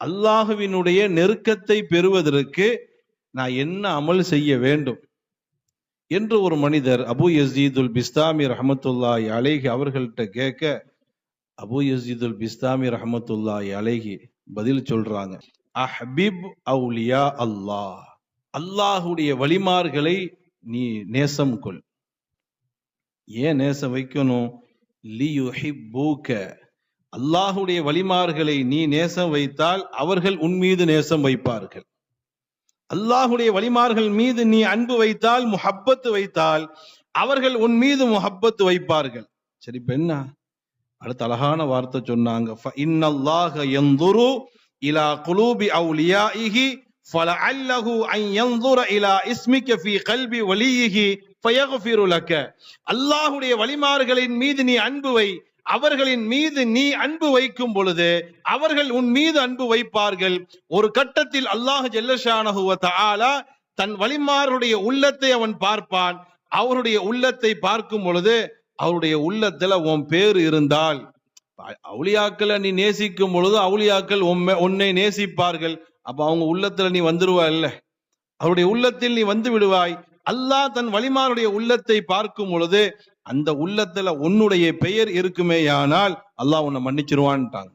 அல்லாஹுவினுடைய நெருக்கத்தை பெறுவதற்கு நான் என்ன அமல் செய்ய வேண்டும் என்று ஒரு மனிதர் அபு யஸீதுல் பிஸ்தாமி ரஹமத்துல்லாஹி அலைஹி அவர்கள்ட்ட கேட்க, அபு யஸீதுல் பிஸ்தாமி ரஹமத்துல்லாஹி அலைஹி பதில் சொல்றாங்க, அஹ்பிப் அவுலியா அல்லாஹ், அல்லாஹுடைய வலிமார்களை நீ நேசம் கொள். ஏன் நேசம் வைக்கணும்? லியுஹிப்பூக, அல்லாஹுடைய வலிமார்களை நீ நேசம் வைத்தால் அவர்கள் உன் மீது நேசம் வைப்பார்கள். அல்லாஹுடைய வலிமார்கள் மீது நீ அன்பு வைத்தால், முஹப்பத்து வைத்தால், அவர்கள் உன் மீது முஹப்பத்து வைப்பார்கள். சரி, பெண்ணா அடுத்த அழகான வார்த்தை சொன்னாங்க, ஃபஇன்னல்லாஹ யன்துரு இலா குலூபி அவுலியாஇஹி ஃபலஅல்லஹு அன் யன்துர இலா இஸ்மிக ஃபீ கல்பி வலியிஹி ஃபயக்ஃபிரு லக. அல்லாஹுடைய வலிமார்களின் மீது நீ அன்பு வை, அவர்களின் மீது நீ அன்பு வைக்கும் பொழுது அவர்கள் உன் மீது அன்பு வைப்பார்கள். ஒரு கட்டத்தில் அல்லாஹ் ஜல்லஷானஹு வ தஆலா தன் வலிமாருடைய உள்ளத்தை அவன் பார்ப்பான். அவருடைய உள்ளத்தை பார்க்கும் பொழுது அவருடைய உள்ளத்துல உன் பேர் இருந்தால், அவுலியாக்களை நீ நேசிக்கும் பொழுது அவுலியாக்கள் உன்னை நேசிப்பார்கள். அப்ப அவங்க உள்ளத்துல நீ வந்துருவாய், இல்ல அவருடைய உள்ளத்தில் நீ வந்து விடுவாய். அல்லாஹ் தன் வலிமாருடைய உள்ளத்தை பார்க்கும் பொழுது அந்த உள்ளத்துல உன்னுடைய பெயர் இருக்குமேயானால் அல்லாஹ் உன்னை மன்னிச்சிருவான்ட்டாங்க.